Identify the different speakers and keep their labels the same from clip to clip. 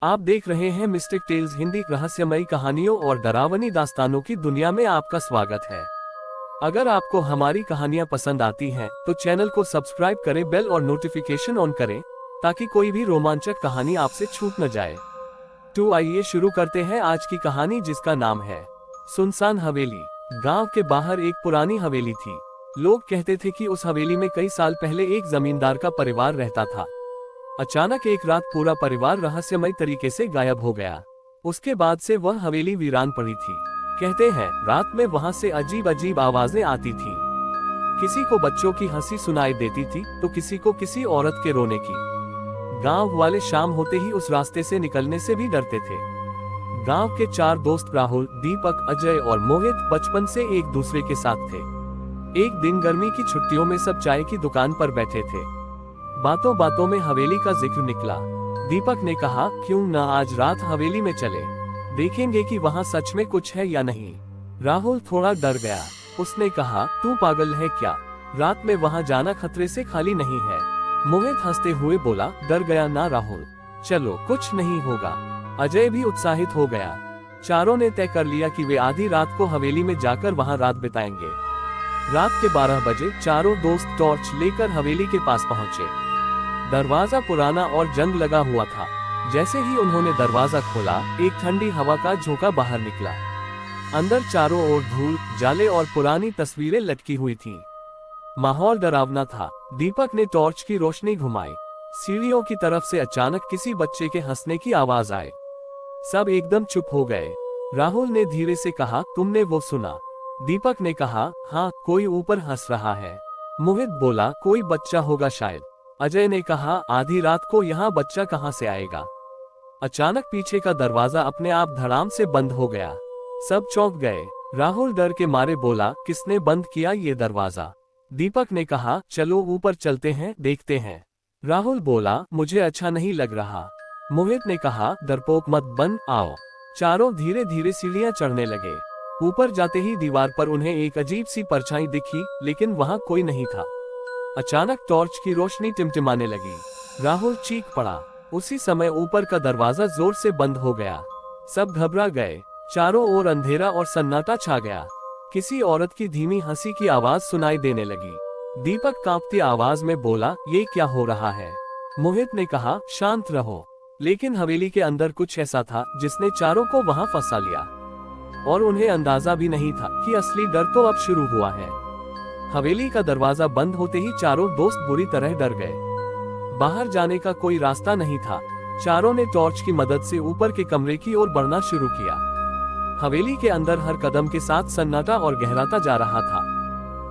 Speaker 1: आप देख रहे हैं मिस्टिक टेल्स हिंदी रहस्यमयी कहानियों और डरावनी दास्तानों की दुनिया में आपका स्वागत है। अगर आपको हमारी कहानियां पसंद आती हैं, तो चैनल को सब्सक्राइब करें, बेल और नोटिफिकेशन ऑन करें ताकि कोई भी रोमांचक कहानी आपसे छूट न जाए। तो आइए शुरू करते हैं आज की कहानी, जिसका नाम है सुनसान हवेली। गांव के बाहर एक पुरानी हवेली थी। लोग कहते थे कि उस हवेली में कई साल पहले एक जमींदार का परिवार रहता था। अचानक एक रात पूरा परिवार रहस्यमय तरीके से गायब हो गया। उसके बाद से वह हवेली वीरान पड़ी थी। कहते हैं रात में वहां से अजीब अजीब आवाजें आती थी। किसी को बच्चों की हंसी सुनाई देती थी तो किसी को किसी औरत के रोने की। गांव वाले शाम होते ही उस रास्ते से निकलने से भी डरते थे। गांव के 4 दोस्त राहुल, दीपक, अजय और मोहित बचपन से एक दूसरे के साथ थे। एक दिन गर्मी की छुट्टियों में सब चाय की दुकान पर बैठे थे। बातों बातों में हवेली का जिक्र निकला। दीपक ने कहा, क्यों न आज रात हवेली में चले, देखेंगे कि वहाँ सच में कुछ है या नहीं। राहुल थोड़ा डर गया। उसने कहा, तू पागल है क्या, रात में वहाँ जाना खतरे से खाली नहीं है। मोहित हंसते हुए बोला, डर गया ना राहुल, चलो कुछ नहीं होगा। अजय भी उत्साहित हो गया। चारों ने तय कर लिया कि वे आधी रात को हवेली में जाकर वहाँ रात बिताएंगे। रात के 12 बजे चारों दोस्त टॉर्च लेकर हवेली के पास पहुँचे। दरवाजा पुराना और जंग लगा हुआ था। जैसे ही उन्होंने दरवाजा खोला, एक ठंडी हवा का झोंका बाहर निकला। अंदर चारों ओर धूल, जाले और पुरानी तस्वीरें लटकी हुई थीं। माहौल डरावना था। दीपक ने टॉर्च की रोशनी घुमाई। सीढ़ियों की तरफ से अचानक किसी बच्चे के हंसने की आवाज आई। सब एकदम चुप हो गए। राहुल ने धीरे से कहा, तुमने वो सुना? दीपक ने कहा, हाँ, कोई ऊपर हंस रहा है। मोहित बोला, कोई बच्चा होगा शायद। अजय ने कहा, आधी रात को यहाँ बच्चा कहाँ से आएगा। अचानक पीछे का दरवाजा अपने आप धड़ाम से बंद हो गया। सब चौंक गए। राहुल डर के मारे बोला, किसने बंद किया ये दरवाजा? दीपक ने कहा, चलो ऊपर चलते हैं, देखते हैं। राहुल बोला, मुझे अच्छा नहीं लग रहा। मोहित ने कहा, डरपोक मत बन, आओ। चारों धीरे धीरे सीढ़ियां चढ़ने लगे। ऊपर जाते ही दीवार पर उन्हें एक अजीब सी परछाई दिखी, लेकिन वहां कोई नहीं था। अचानक टॉर्च की रोशनी टिमटिमाने लगी। राहुल चीख पड़ा। उसी समय ऊपर का दरवाजा जोर से बंद हो गया। सब घबरा गए। चारों ओर अंधेरा और सन्नाटा छा गया। किसी औरत की धीमी हंसी की आवाज सुनाई देने लगी। दीपक कांपती आवाज में बोला, ये क्या हो रहा है? मोहित ने कहा, शांत रहो। लेकिन हवेली के अंदर कुछ ऐसा था जिसने चारों को वहां फंसा लिया, और उन्हें अंदाजा भी नहीं था कि असली डर तो अब शुरू हुआ है। हवेली का दरवाजा बंद होते ही चारों दोस्त बुरी तरह डर गए। बाहर जाने का कोई रास्ता नहीं था। चारों ने टॉर्च की मदद से ऊपर के कमरे की ओर बढ़ना शुरू किया। हवेली के अंदर हर कदम के साथ सन्नाटा और गहराता जा रहा था।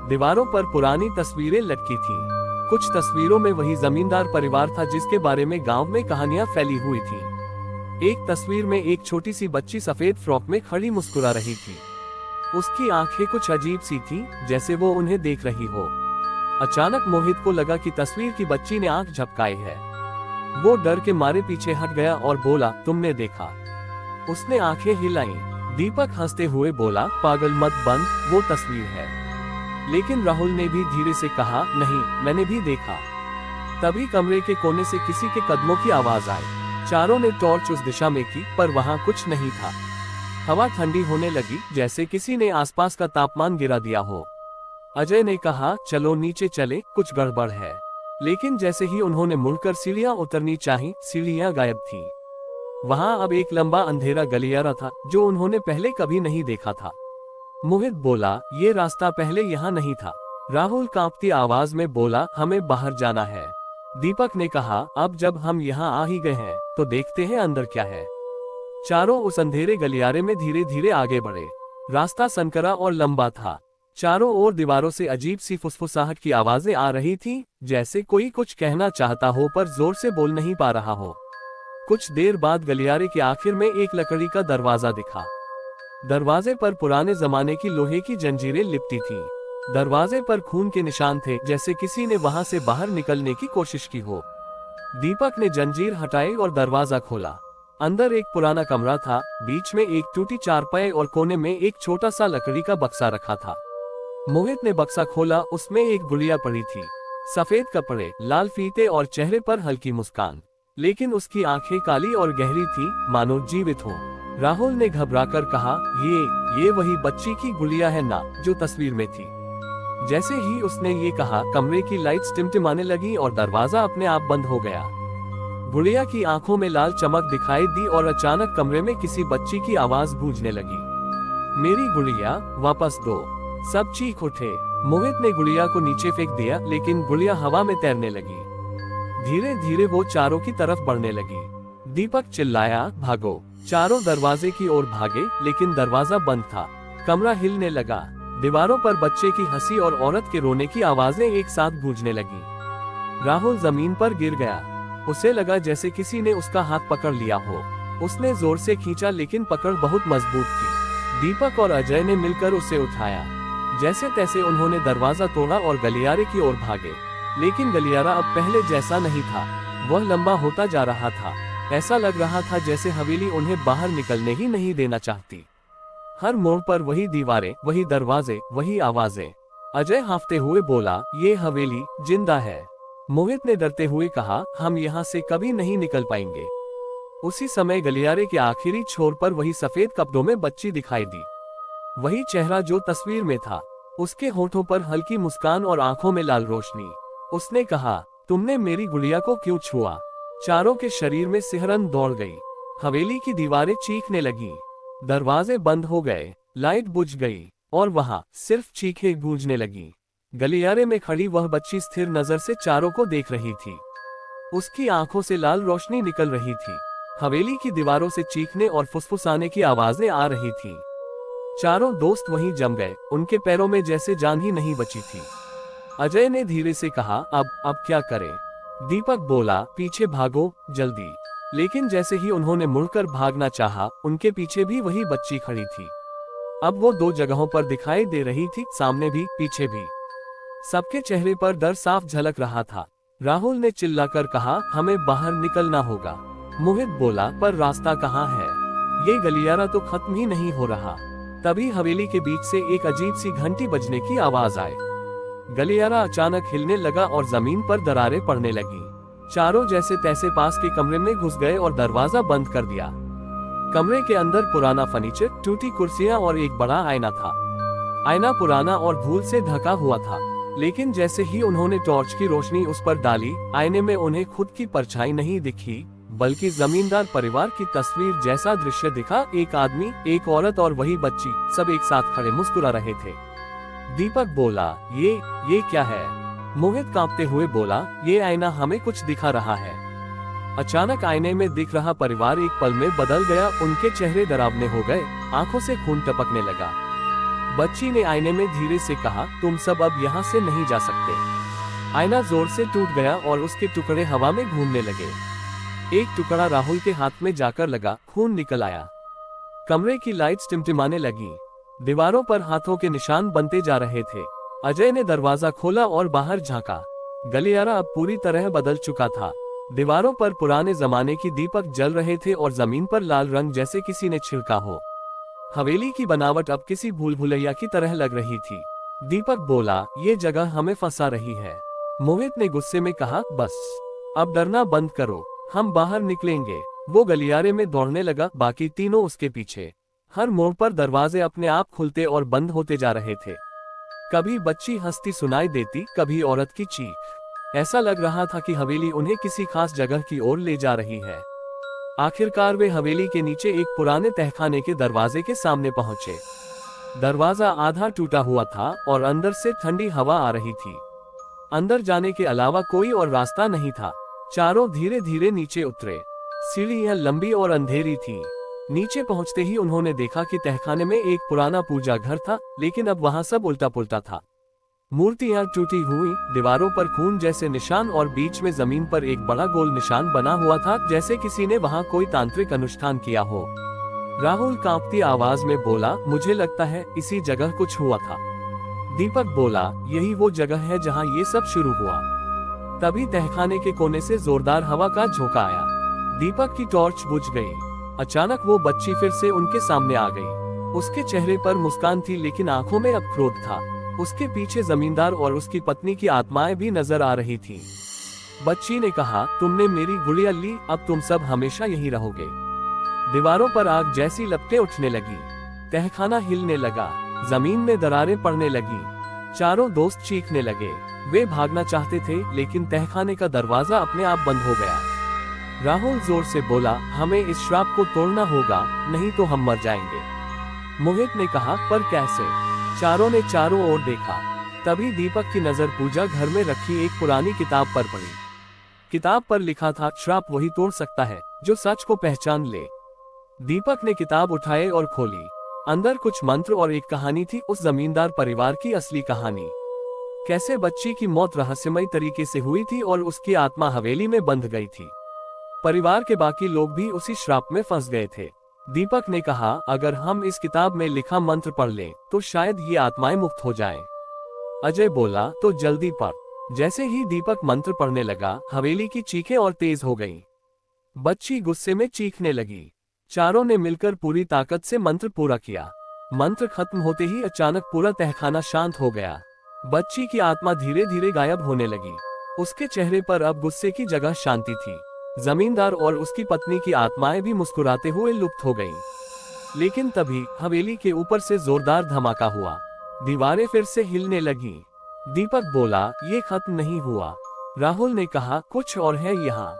Speaker 1: दीवारों पर पुरानी तस्वीरें लटकी थीं। कुछ तस्वीरों में वही जमींदार परिवार था जिसके बारे में गांव में कहानियां फैली हुई थीं। एक तस्वीर में एक छोटी सी बच्ची सफेद फ्रॉक में खड़ी मुस्कुरा रही थी। उसकी आंखें कुछ अजीब सी थीं, जैसे वो उन्हें देख रही हो। अचानक मोहित को लगा कि तस्वीर की बच्ची ने आंख झपकाई है। वो डर के मारे पीछे हट गया और बोला, तुमने देखा? उसने आंखें हिलाईं। दीपक हंसते हुए बोला, पागल मत बन, वो तस्वीर है। लेकिन राहुल ने भी धीरे से कहा, नहीं, मैंने भी देखा। तभी कमरे के कोने से किसी के कदमों की आवाज आई। चारों ने टॉर्च उस दिशा में की, पर वहां कुछ नहीं था। हवा ठंडी होने लगी, जैसे किसी ने आसपास का तापमान गिरा दिया हो। अजय ने कहा, चलो नीचे चले, कुछ गड़बड़ है। लेकिन जैसे ही उन्होंने मुड़कर सीढ़ियां उतरनी चाही, सीढ़ियां गायब थीं। वहां अब एक लंबा अंधेरा गलियारा था जो उन्होंने पहले कभी नहीं देखा था। मोहित बोला, ये रास्ता पहले यहाँ नहीं था। राहुल कांपती आवाज में बोला, हमें बाहर जाना है। दीपक ने कहा, अब जब हम यहाँ आ ही गए हैं तो देखते हैं अंदर क्या है। चारों उस अंधेरे गलियारे में धीरे धीरे आगे बढ़े। रास्ता संकरा और लंबा था। चारों ओर दीवारों से अजीब सी फुसफुसाहट की आवाजें आ रही थीं, जैसे कोई कुछ कहना चाहता हो पर जोर से बोल नहीं पा रहा हो। कुछ देर बाद गलियारे के आखिर में एक लकड़ी का दरवाजा दिखा। दरवाजे पर पुराने जमाने की लोहे की जंजीरें लिपटी थीं। दरवाजे पर खून के निशान थे, जैसे किसी ने वहां से बाहर निकलने की कोशिश की हो। दीपक ने जंजीर हटाई और दरवाजा खोला। अंदर एक पुराना कमरा था। बीच में एक टूटी चारपाई और कोने में एक छोटा सा लकड़ी का बक्सा रखा था। मोहित ने बक्सा खोला। उसमें एक गुड़िया पड़ी थी। सफेद कपड़े, लाल फीते और चेहरे पर हल्की मुस्कान। लेकिन उसकी आंखें काली और गहरी थी, मानो जीवित हो। राहुल ने घबराकर कहा, ये वही बच्ची की गुड़िया है ना, जो तस्वीर में थी। जैसे ही उसने ये कहा, कमरे की लाइट्स टिमटिमाने लगी और दरवाजा अपने आप बंद हो गया। गुड़िया की आंखों में लाल चमक दिखाई दी और अचानक कमरे में किसी बच्ची की आवाज गूंजने लगी, मेरी गुड़िया, वापस दो। सब चीख उठे। मोहित ने गुड़िया को नीचे फेंक दिया, लेकिन गुड़िया हवा में तैरने लगी। धीरे धीरे वो चारों की तरफ बढ़ने लगी। दीपक चिल्लाया, भागो। चारों दरवाजे की ओर भागे, लेकिन दरवाजा बंद था। कमरा हिलने लगा। दीवारों पर बच्चे की हंसी और औरत के रोने की आवाजें एक साथ गूंजने लगी। राहुल जमीन पर गिर गया। उसे लगा जैसे किसी ने उसका हाथ पकड़ लिया हो। उसने जोर से खींचा, लेकिन पकड़ बहुत मजबूत थी। दीपक और अजय ने मिलकर उसे उठाया। जैसे तैसे उन्होंने दरवाजा तोड़ा और गलियारे की ओर भागे। लेकिन गलियारा अब पहले जैसा नहीं था। वह लंबा होता जा रहा था। ऐसा लग रहा था जैसे हवेली उन्हें बाहर निकलने ही नहीं देना चाहती। हर मोड़ पर वही दीवारें, वही दरवाजे, वही आवाजें। अजय हांफते हुए बोला, ये हवेली जिंदा है। मोहित ने डरते हुए कहा, हम यहाँ से कभी नहीं निकल पाएंगे। उसी समय गलियारे के आखिरी छोर पर वही सफेद कपड़ों में बच्ची दिखाई दी। वही चेहरा जो तस्वीर में था। उसके होठों पर हल्की मुस्कान और आंखों में लाल रोशनी। उसने कहा, तुमने मेरी गुड़िया को क्यों छुआ? चारों के शरीर में सिहरन दौड़ गई। हवेली की दीवारें चीखने लगी। दरवाजे बंद हो गए, लाइट बुझ गई और वहां सिर्फ चीखें गूंजने लगी। गलियारे में खड़ी वह बच्ची स्थिर नजर से चारों को देख रही थी। उसकी आंखों से लाल रोशनी निकल रही थी। हवेली की दीवारों से चीखने और फुसफुसाने की आवाजें आ रही थी। चारों दोस्त वहीं जम गए। उनके पैरों में जैसे जान ही नहीं बची थी। अजय ने धीरे से कहा, अब क्या करें? दीपक बोला, पीछे भागो, जल्दी। लेकिन जैसे ही उन्होंने मुड़कर भागना चाहा, उनके पीछे भी वही बच्ची खड़ी थी। अब वो दो जगहों पर दिखाई दे रही थी, सामने भी, पीछे भी। सबके चेहरे पर डर साफ झलक रहा था। राहुल ने चिल्लाकर कहा, हमें बाहर निकलना होगा। मोहित बोला, पर रास्ता कहाँ है? ये गलियारा तो खत्म ही नहीं हो रहा। तभी हवेली के बीच से एक अजीब सी घंटी बजने की आवाज आई। गलियारा अचानक हिलने लगा और जमीन पर दरारें पड़ने लगी। चारों जैसे तैसे पास के कमरे में घुस गए और दरवाजा बंद कर दिया। कमरे के अंदर पुराना फर्नीचर, टूटी कुर्सियां और एक बड़ा आईना था। आईना पुराना और धूल से ढका हुआ था, लेकिन जैसे ही उन्होंने टॉर्च की रोशनी उस पर डाली, आईने में उन्हें खुद की परछाई नहीं दिखी, बल्कि जमींदार परिवार की तस्वीर जैसा दृश्य दिखा। एक आदमी, एक औरत और वही बच्ची, सब एक साथ खड़े मुस्कुरा रहे थे। दीपक बोला, ये क्या है? मोहित कांपते हुए बोला, ये आईना हमें कुछ दिखा रहा है। अचानक आईने में दिख रहा परिवार एक पल में बदल गया। उनके चेहरे डरावने हो गए, आंखों से खून टपकने लगा। बच्ची ने आईने में धीरे से कहा, तुम सब अब यहाँ से नहीं जा सकते। आईना जोर से टूट गया और उसके टुकड़े हवा में घूमने लगे। एक टुकड़ा राहुल के हाथ में जाकर लगा, खून निकल आया। कमरे की लाइट्स टिमटिमाने लगी। दीवारों पर हाथों के निशान बनते जा रहे थे। अजय ने दरवाजा खोला और बाहर झांका। गलियारा अब पूरी तरह बदल चुका था। दीवारों पर पुराने जमाने की दीपक जल रहे थे और जमीन पर लाल रंग जैसे किसी ने छिड़का हो। हवेली की बनावट अब किसी भूल भुलैया की तरह लग रही थी। दीपक बोला, ये जगह हमें फंसा रही है। मोहित ने गुस्से में कहा, बस अब डरना बंद करो, हम बाहर निकलेंगे। वो गलियारे में दौड़ने लगा, बाकी तीनों उसके पीछे। हर मोड़ पर दरवाजे अपने आप खुलते और बंद होते जा रहे थे। कभी बच्ची हंसती सुनाई देती, कभी औरत की चीख। ऐसा लग रहा था कि हवेली उन्हें किसी खास जगह की ओर ले जा रही है। आखिरकार वे हवेली के नीचे एक पुराने तहखाने के दरवाजे के सामने पहुंचे। दरवाजा आधा टूटा हुआ था और अंदर से ठंडी हवा आ रही थी। अंदर जाने के अलावा कोई और रास्ता नहीं था। चारों धीरे धीरे नीचे उतरे। सीढ़ियां लंबी और अंधेरी थी। नीचे पहुंचते ही उन्होंने देखा कि तहखाने में एक पुराना पूजा घर था, लेकिन अब वहां सब उल्टा पुल्टा था। मूर्तियां टूटी हुई, दीवारों पर खून जैसे निशान और बीच में जमीन पर एक बड़ा गोल निशान बना हुआ था, जैसे किसी ने वहां कोई तांत्रिक अनुष्ठान किया हो। राहुल कांपती आवाज में बोला, मुझे लगता है इसी जगह कुछ हुआ था। दीपक बोला, यही वो जगह है जहां ये सब शुरू हुआ। तभी तहखाने के कोने से जोरदार हवा का झोंका आया। दीपक की टॉर्च बुझ गई। अचानक वो बच्ची फिर से उनके सामने आ गई। उसके चेहरे पर मुस्कान थी, लेकिन आंखों में अब क्रोध था। उसके पीछे जमींदार और उसकी पत्नी की आत्माएं भी नजर आ रही थीं। बच्ची ने कहा, तुमने मेरी गुड़िया ली, अब तुम सब हमेशा यही रहोगे। दीवारों पर आग जैसी लपटें उठने लगी, तहखाना हिलने लगा, जमीन में दरारें पड़ने लगी। चारों दोस्त चीखने लगे। वे भागना चाहते थे, लेकिन तहखाने का दरवाजा अपने आप बंद हो गया। राहुल जोर से बोला, हमें इस श्राप को तोड़ना होगा, नहीं तो हम मर जाएंगे। मोहित ने कहा, पर कैसे? चारों ने चारों ओर देखा। तभी दीपक की नजर पूजा घर में रखी एक पुरानी किताब पर पड़ी। किताब पर लिखा था, श्राप वही तोड़ सकता है जो सच को पहचान ले। दीपक ने किताब उठाई और खोली। अंदर कुछ मंत्र और एक कहानी थी, उस जमींदार परिवार की असली कहानी। कैसे बच्ची की मौत रहस्यमय तरीके से हुई थी और उसकी आत्मा हवेली में बंध गई थी। परिवार के बाकी लोग भी उसी श्राप में फंस गए थे। दीपक ने कहा, अगर हम इस किताब में लिखा मंत्र पढ़ लें, तो शायद ये आत्माएं मुक्त हो जाएं। अजय बोला, तो जल्दी पढ़। जैसे ही दीपक मंत्र पढ़ने लगा, हवेली की चीखें और तेज हो गईं। बच्ची गुस्से में चीखने लगी। चारों ने मिलकर पूरी ताकत से मंत्र पूरा किया। मंत्र खत्म होते ही अचानक पूरा तहखाना शांत हो गया। बच्ची की आत्मा धीरे धीरे गायब होने लगी। उसके चेहरे पर अब गुस्से की जगह शांति थी। जमींदार और उसकी पत्नी की आत्माएं भी मुस्कुराते हुए लुप्त हो गईं। लेकिन तभी हवेली के ऊपर से जोरदार धमाका हुआ। दीवारें फिर से हिलने लगीं। दीपक बोला, ये खत्म नहीं हुआ। राहुल ने कहा, कुछ और है यहाँ।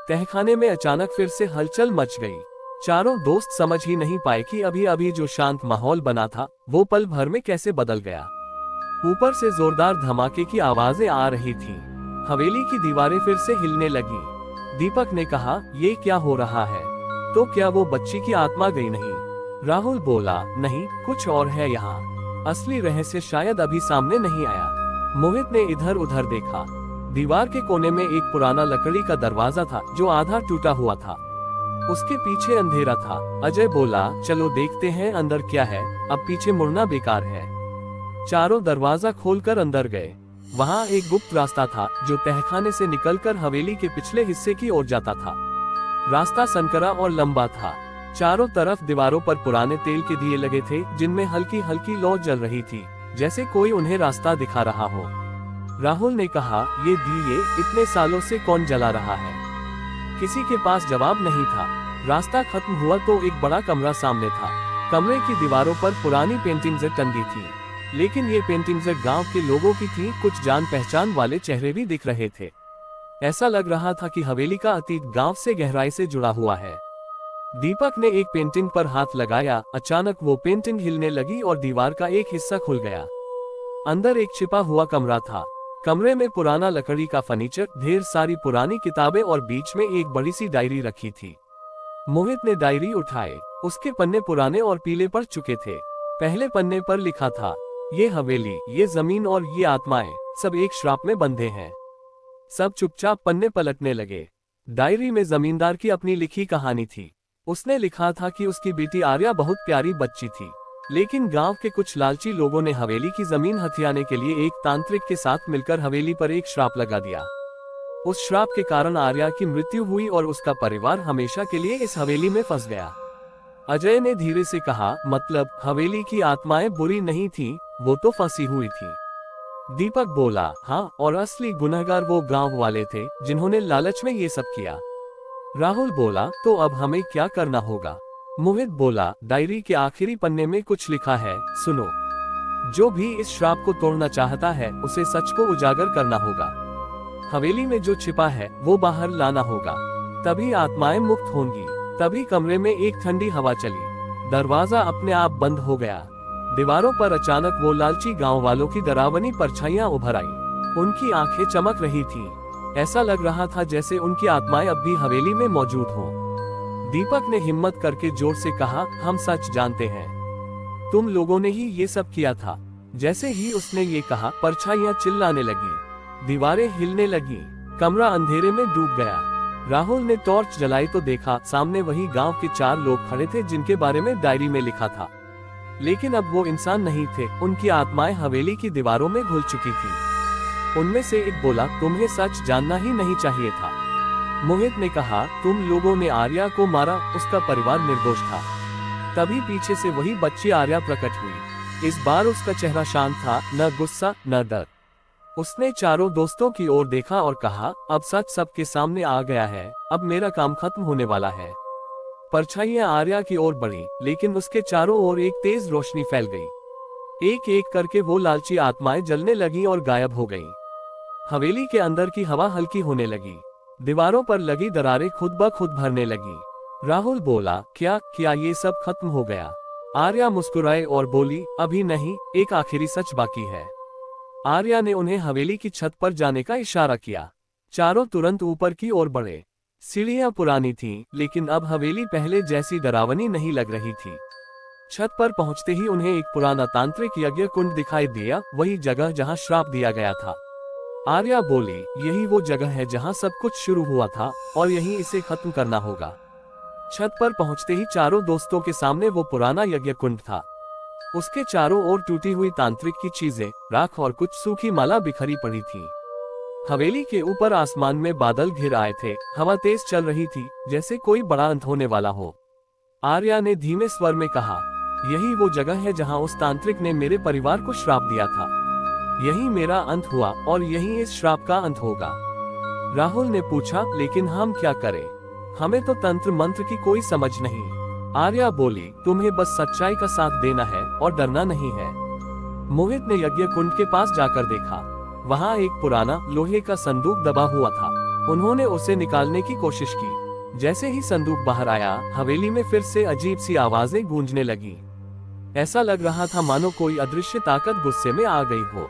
Speaker 1: तहखाने में अचानक फिर से हलचल मच गई। चारों दोस्त समझ ही नहीं पाए कि अभी अभी जो शांत माहौल बना था, वो पल भर में कैसे बदल गया। ऊपर से जोरदार धमाके की आवाजें आ रही थीं। हवेली की दीवारें फिर से हिलने लगीं। दीपक ने कहा, ये क्या हो रहा है? तो क्या वो बच्ची की आत्मा गई नहीं? राहुल बोला, नहीं, कुछ और है यहाँ। असली रहस्य शायद अभी सामने नहीं आया। मोहित ने इधर उधर देखा। दीवार के कोने में एक पुराना लकड़ी का दरवाजा था, जो आधा टूटा हुआ था। उसके पीछे अंधेरा था। अजय बोला, चलो देखते हैं अंदर क्या है, अब पीछे मुड़ना बेकार है। चारों दरवाजा खोलकर अंदर गए। वहां एक गुप्त रास्ता था, जो तहखाने से निकलकर हवेली के पिछले हिस्से की ओर जाता था। रास्ता संकरा और लंबा था। चारों तरफ दीवारों पर पुराने तेल के दिए लगे थे, जिनमें हल्की हल्की लौ जल रही थी, जैसे कोई उन्हें रास्ता दिखा रहा हो। राहुल ने कहा, ये दिए इतने सालों से कौन जला रहा है? किसी के पास जवाब नहीं था। रास्ता खत्म हुआ तो एक बड़ा कमरा सामने था। कमरे की दीवारों पर पुरानी पेंटिंग्स टंगी थी, लेकिन ये पेंटिंग्स गांव के लोगों की थी। कुछ जान पहचान वाले चेहरे भी दिख रहे थे। ऐसा लग रहा था कि हवेली का अतीत गांव से गहराई से जुड़ा हुआ है। दीपक ने एक पेंटिंग पर हाथ लगाया। अचानक वो पेंटिंग हिलने लगी और दीवार का एक हिस्सा खुल गया। अंदर एक छिपा हुआ कमरा था। कमरे में पुराना लकड़ी का फर्नीचर, ढेर सारी पुरानी किताबें और बीच में एक बड़ी सी डायरी रखी थी। मोहित ने डायरी उठाए। उसके पन्ने पुराने और पीले पड़ चुके थे। पहले पन्ने पर लिखा था, ये हवेली, ये जमीन और ये आत्माएं सब एक श्राप में बंधे हैं। सब चुपचाप पन्ने पलटने लगे। डायरी में जमींदार की अपनी लिखी कहानी थी। उसने लिखा था कि उसकी बेटी आर्या बहुत प्यारी बच्ची थी, लेकिन गांव के कुछ लालची लोगों ने हवेली की जमीन हथियाने के लिए एक तांत्रिक के साथ मिलकर हवेली पर एक श्राप लगा दिया। उस श्राप के कारण आर्या की मृत्यु हुई और उसका परिवार हमेशा के लिए इस हवेली में फंस गया। अजय ने धीरे से कहा, मतलब हवेली की आत्माएं बुरी नहीं थी, वो तो फंसी हुई थी। दीपक बोला, हाँ, और असली गुनहगार वो गांव वाले थे, जिन्होंने लालच में ये सब किया। राहुल बोला, तो अब हमें क्या करना होगा? मोहित बोला, डायरी के आखिरी पन्ने में कुछ लिखा है, सुनो। जो भी इस श्राप को तोड़ना चाहता है, उसे सच को उजागर करना होगा। हवेली में जो छिपा है वो बाहर लाना होगा, तभी आत्माएं मुक्त होंगी। तभी कमरे में एक ठंडी हवा चली। दरवाजा अपने आप बंद हो गया। दीवारों पर अचानक वो लालची गांव वालों की डरावनी परछाइयां उभर आई। उनकी आंखें चमक रही थीं। ऐसा लग रहा था जैसे उनकी आत्माएं अब भी हवेली में मौजूद हों। दीपक ने हिम्मत करके जोर से कहा, हम सच जानते हैं, तुम लोगों ने ही ये सब किया था। जैसे ही उसने ये कहा, परछाइयां चिल्लाने लगी, दीवारें हिलने लगी, कमरा अंधेरे में डूब गया। राहुल ने टॉर्च जलाई तो देखा, सामने वही गांव के 4 लोग खड़े थे जिनके बारे में डायरी में लिखा था। लेकिन अब वो इंसान नहीं थे, उनकी आत्माएं हवेली की दीवारों में घुल चुकी थी। उनमें से एक बोला, तुम्हें सच जानना ही नहीं चाहिए था। मोहित ने कहा, तुम लोगों ने आर्या को मारा, उसका परिवार निर्दोष था। तभी पीछे से वही बच्ची आर्या प्रकट हुई। इस बार उसका चेहरा शांत था, न गुस्सा न डर। उसने चारों दोस्तों की ओर देखा और कहा, अब सच सबके सामने आ गया है, अब मेरा काम खत्म होने वाला है। परछाइयां आर्या की ओर बढ़ी, लेकिन उसके चारों ओर एक तेज रोशनी फैल गई। एक एक करके वो लालची आत्माएं जलने लगी और गायब हो गईं। हवेली के अंदर की हवा हल्की होने लगी। दीवारों पर लगी दरारें खुद ब खुद भरने लगी। राहुल बोला, क्या ये सब खत्म हो गया? आर्या मुस्कुराए और बोली, अभी नहीं, एक आखिरी सच बाकी है। आर्या ने उन्हें हवेली की छत पर जाने का इशारा किया। चारों तुरंत ऊपर की ओर बढ़े। सीढ़ियां पुरानी थीं, लेकिन अब हवेली पहले जैसी डरावनी नहीं लग रही थी। छत पर पहुंचते ही उन्हें एक पुराना तांत्रिक यज्ञ कुंड दिखाई दिया, वही जगह जहां श्राप दिया गया था। आर्या बोली, यही वो जगह है जहां सब कुछ शुरू हुआ था, और यहीं इसे खत्म करना होगा। छत पर पहुंचते ही चारों दोस्तों के सामने वो पुराना यज्ञ कुंड था। उसके चारों ओर टूटी हुई तांत्रिक की चीजें, राख और कुछ सूखी माला बिखरी पड़ी थी। हवेली के ऊपर आसमान में बादल घिर आए थे, हवा तेज चल रही थी, जैसे कोई बड़ा अंत होने वाला हो। आर्या ने धीमे स्वर में कहा, यही वो जगह है जहां उस तांत्रिक ने मेरे परिवार को श्राप दिया था। यही मेरा अंत हुआ, और यही इस श्राप का अंत होगा। राहुल ने पूछा, लेकिन हम क्या करें? हमें तो तंत्र मंत्र की कोई समझ नहीं। आर्या बोली, तुम्हें बस सच्चाई का साथ देना है और डरना नहीं है। मोहित ने यज्ञ कुंड के पास जाकर देखा। वहां एक पुराना लोहे का संदूक दबा हुआ था। उन्होंने उसे निकालने की कोशिश की। जैसे ही संदूक बाहर आया, हवेली में फिर से अजीब सी आवाजें गूंजने लगी। ऐसा लग रहा था मानो कोई अदृश्य ताकत गुस्से में आ गई हो।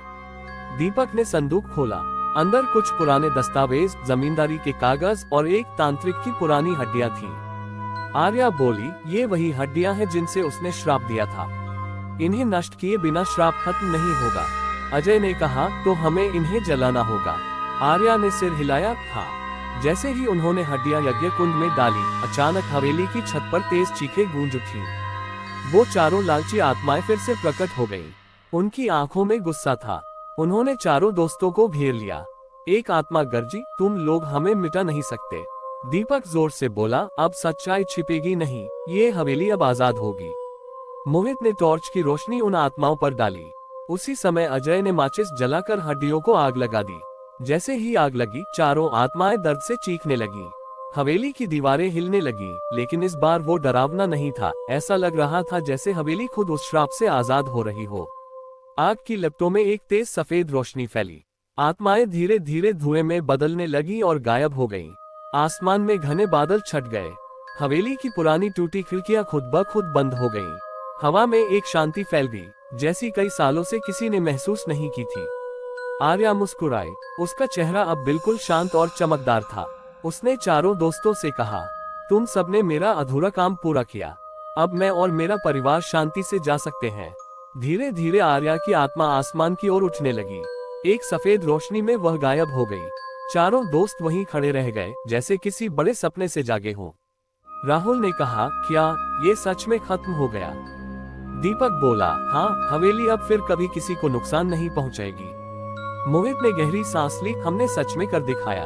Speaker 1: दीपक ने संदूक खोला। अंदर कुछ पुराने दस्तावेज, जमींदारी के कागज और एक तांत्रिक की पुरानी हड्डियां थीं। आर्या बोली, ये वही हड्डियां हैं जिनसे उसने श्राप दिया था। इन्हें नष्ट किए बिना श्राप खत्म नहीं होगा। अजय ने कहा, तो हमें इन्हें जलाना होगा। आर्या ने सिर हिलाया, हाँ। जैसे ही उन्होंने हड्डियां यज्ञ कुंड में डाली, अचानक हवेली की छत पर तेज चीखें गूंज उठी। वो चारों लालची आत्माएं फिर से प्रकट हो गईं। उनकी आंखों में गुस्सा था। उन्होंने चारों दोस्तों को घेर लिया। एक आत्मा गरजी, तुम लोग हमें मिटा नहीं सकते। दीपक जोर से बोला, अब सच्चाई छिपेगी नहीं, ये हवेली अब आजाद होगी। मोहित ने टॉर्च की रोशनी उन आत्माओं पर डाली। उसी समय अजय ने माचिस जलाकर हड्डियों को आग लगा दी। जैसे ही आग लगी, चारों आत्माएं दर्द से चीखने लगी। हवेली की दीवारें हिलने लगी, लेकिन इस बार वो डरावना नहीं था। ऐसा लग रहा था जैसे हवेली खुद उस श्राप से आजाद हो रही हो। आग की लपटों में एक तेज सफेद रोशनी फैली। आत्माएं धीरे धीरे धुएं में बदलने लगी और गायब हो गईं। आसमान में घने बादल छट गए। हवेली की पुरानी टूटी खिड़कियां खुद ब खुद बंद हो गईं। हवा में एक शांति फैल गई, जैसी कई सालों से किसी ने महसूस नहीं की थी। आर्या मुस्कुराई। उसका चेहरा अब बिल्कुल शांत और चमकदार था। उसने चारों दोस्तों से कहा, तुम सबने मेरा अधूरा काम पूरा किया। अब मैं और मेरा परिवार शांति से जा सकते हैं। धीरे धीरे आर्या की आत्मा आसमान की ओर उठने लगी। एक सफेद रोशनी में वह गायब हो गई। चारों दोस्त वहीं खड़े रह गए, जैसे किसी बड़े सपने से जागे हों। राहुल ने कहा, क्या ये सच में खत्म हो गया? दीपक बोला, हाँ, हवेली अब फिर कभी किसी को नुकसान नहीं पहुंचाएगी। मोहित ने गहरी सांस ली, हमने सच में कर दिखाया।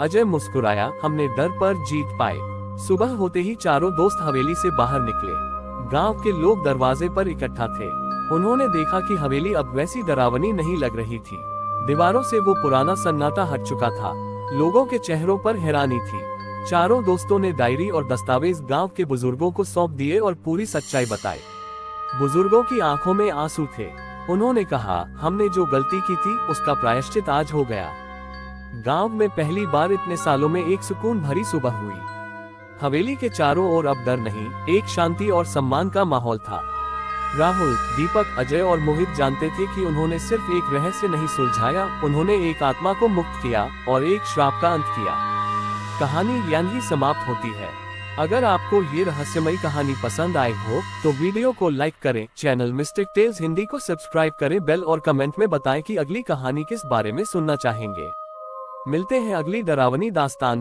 Speaker 1: अजय मुस्कुराया, हमने डर पर जीत पाए। सुबह होते ही चारों दोस्त हवेली से बाहर निकले। गांव के लोग दरवाजे पर इकट्ठा थे। उन्होंने देखा कि हवेली अब वैसी डरावनी नहीं लग रही थी। दीवारों से वो पुराना सन्नाटा हट चुका था। लोगों के चेहरों पर हैरानी थी। चारों दोस्तों ने डायरी और दस्तावेज गांव के बुजुर्गों को सौंप दिए और पूरी सच्चाई बताई। बुजुर्गों की आंखों में आंसू थे। उन्होंने कहा, हमने जो गलती की थी उसका प्रायश्चित आज हो गया। गांव में पहली बार इतने सालों में एक सुकून भरी सुबह हुई। हवेली के चारों ओर अब डर नहीं, एक शांति और सम्मान का माहौल था। राहुल, दीपक, अजय और मोहित जानते थे कि उन्होंने सिर्फ एक रहस्य नहीं सुलझाया, उन्होंने एक आत्मा को मुक्त किया और एक श्राप का अंत किया। कहानी यहीं समाप्त होती है। अगर आपको ये रहस्यमयी कहानी पसंद आई हो तो वीडियो को लाइक करें, चैनल मिस्टिक टेल्स हिंदी को सब्सक्राइब करें, बेल और कमेंट में बताएं कि अगली कहानी किस बारे में सुनना चाहेंगे। मिलते हैं अगली डरावनी दास्तान।